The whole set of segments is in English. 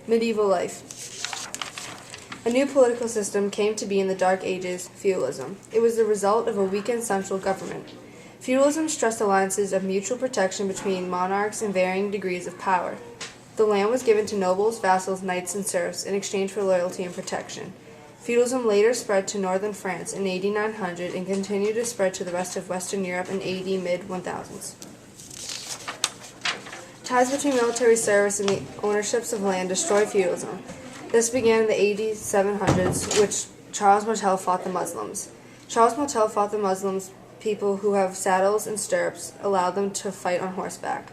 Medieval life. A new political system came to be in the Dark Ages, feudalism. It was the result of a weakened central government. Feudalism stressed alliances of mutual protection between monarchs in varying degrees of power. The land was given to nobles, vassals, knights, and serfs in exchange for loyalty and protection. Feudalism later spread to northern France in AD 900 and continued to spread to the rest of Western Europe in AD mid-1000s. Ties between military service and the ownerships of land destroyed feudalism. This began in the AD 700s, which Charles Martel fought the Muslims. Charles Martel fought the Muslims, people who have saddles and stirrups, allowed them to fight on horseback.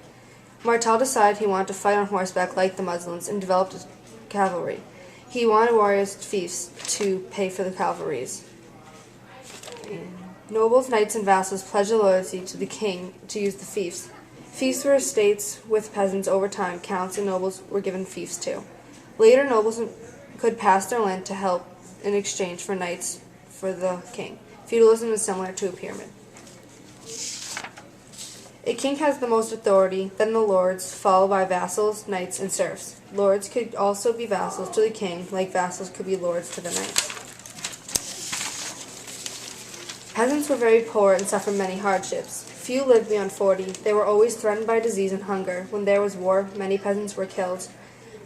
Martel decided he wanted to fight on horseback like the Muslims and developed cavalry. He wanted warriors' fiefs to pay for the cavalries. Nobles, knights, and vassals pledged loyalty to the king to use the fiefs. Fiefs were estates with peasants. Over time, counts and nobles were given fiefs too. Later, nobles could pass their land to help in exchange for knights for the king. Feudalism is similar to a pyramid. A king has the most authority, then the lords, followed by vassals, knights, and serfs. Lords could also be vassals to the king, like vassals could be lords to the knights. Peasants were very poor and suffered many hardships. Few lived beyond 40. They were always threatened by disease and hunger. When there was war, many peasants were killed.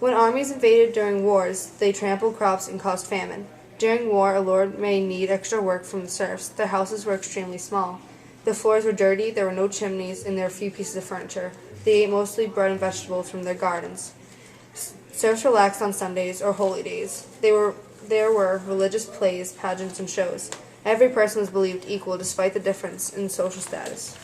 When armies invaded during wars, they trampled crops and caused famine. During war, a lord may need extra work from the serfs. Their houses were extremely small. The floors were dirty, there were no chimneys, and there were few pieces of furniture. They ate mostly bread and vegetables from their gardens. Serfs relaxed on Sundays or holy days. There were religious plays, pageants, and shows. Every person was believed equal despite the difference in social status.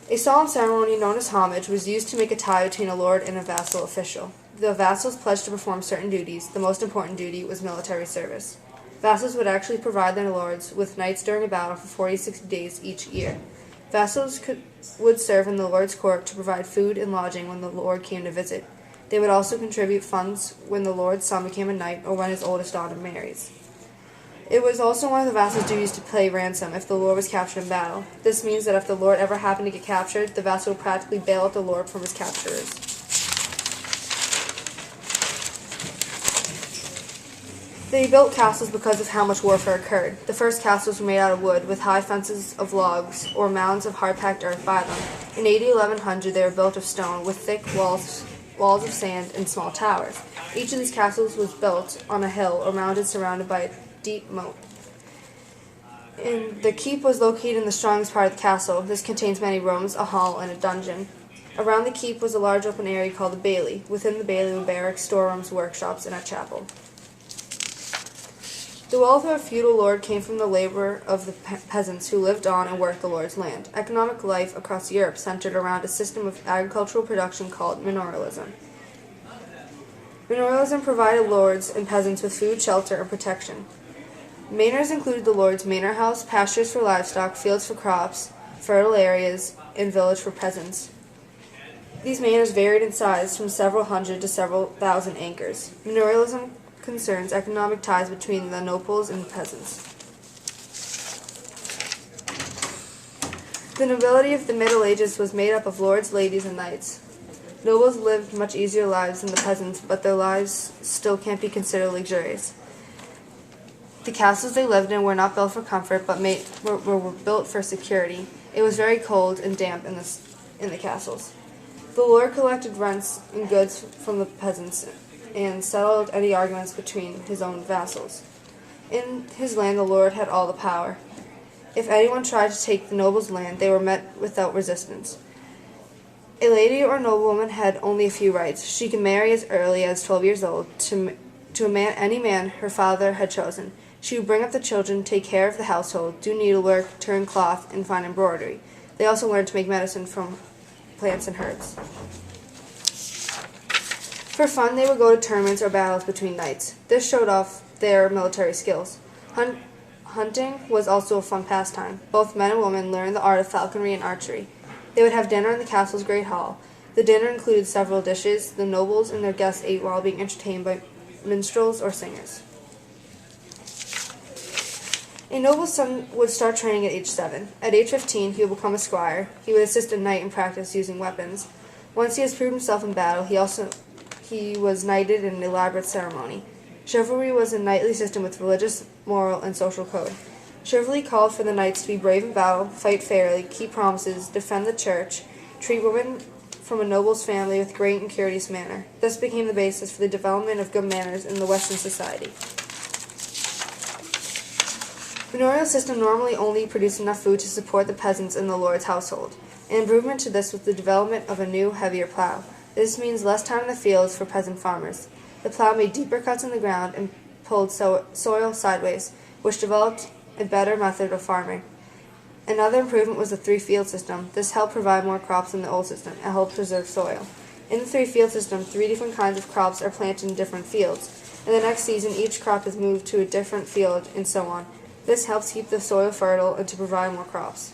A solemn ceremony known as homage was used to make a tie between a lord and a vassal official. The vassals pledged to perform certain duties. The most important duty was military service. Vassals would actually provide their lords with knights during a battle for 46 days each year. Vassals would serve in the lord's court to provide food and lodging when the lord came to visit. They would also contribute funds when the lord's son became a knight or when his oldest daughter marries. It was also one of the vassals' duties to pay ransom if the lord was captured in battle. This means that if the lord ever happened to get captured, the vassal would practically bail out the lord from his capturers. They built castles because of how much warfare occurred. The first castles were made out of wood, with high fences of logs or mounds of hard-packed earth by them. In AD 1100, they were built of stone, with thick walls of sand, and small towers. Each of these castles was built on a hill or mounted surrounded by a deep moat. The keep was located in the strongest part of the castle. This contains many rooms, a hall, and a dungeon. Around the keep was a large open area called the bailey. Within the bailey were barracks, storerooms, workshops, and a chapel. The wealth of a feudal lord came from the labor of the peasants who lived on and worked the lord's land. Economic life across Europe centered around a system of agricultural production called manorialism. Manorialism provided lords and peasants with food, shelter, and protection. Manors included the lord's manor house, pastures for livestock, fields for crops, fertile areas, and village for peasants. These manors varied in size from several hundred to several thousand acres. Manorialism concerns economic ties between the nobles and the peasants. The nobility of the Middle Ages was made up of lords, ladies, and knights. Nobles lived much easier lives than the peasants, but their lives still can't be considered luxurious. The castles they lived in were not built for comfort, but were built for security. It was very cold and damp in the castles. The lord collected rents and goods from the peasants and settled any arguments between his own vassals. In his land, the lord had all the power. If anyone tried to take the noble's land, they were met without resistance. A lady or noblewoman had only a few rights. She could marry as early as 12 years old to any man her father had chosen. She would bring up the children, take care of the household, do needlework, turn cloth, and fine embroidery. They also learned to make medicine from plants and herbs. For fun, they would go to tournaments or battles between knights. This showed off their military skills. Hunting was also a fun pastime. Both men and women learned the art of falconry and archery. They would have dinner in the castle's great hall. The dinner included several dishes. The nobles and their guests ate while being entertained by minstrels or singers. A noble's son would start training at age 7. At age 15, he would become a squire. He would assist a knight in practice using weapons. Once he has proved himself in battle, he was knighted in an elaborate ceremony. Chivalry was a knightly system with religious, moral, and social code. Chivalry called for the knights to be brave in battle, fight fairly, keep promises, defend the church, treat women from a noble's family with great and courteous manner. This became the basis for the development of good manners in the Western society. The manorial system normally only produced enough food to support the peasants in the lord's household. An improvement to this was the development of a new, heavier plow. This means less time in the fields for peasant farmers. The plow made deeper cuts in the ground and pulled soil sideways, which developed a better method of farming. Another improvement was the three-field system. This helped provide more crops than the old system and helped preserve soil. In the three-field system, 3 different kinds of crops are planted in different fields. In the next season, each crop is moved to a different field, and so on. This helps keep the soil fertile and to provide more crops.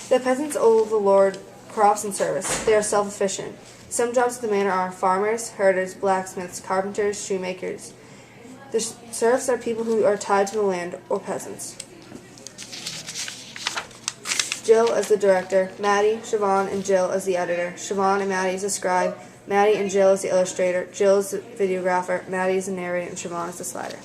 The peasants owe the lord crops and service. They are self-efficient. Some jobs of the manor are farmers, herders, blacksmiths, carpenters, shoemakers. The serfs are people who are tied to the land, or peasants. Jill as the director, Maddy, Siobhan, and Jill as the editor. Siobhan and Maddy as the scribe, Maddy and Jill as the illustrator, Jill as the videographer, Maddy as the narrator, and Siobhan as the slider.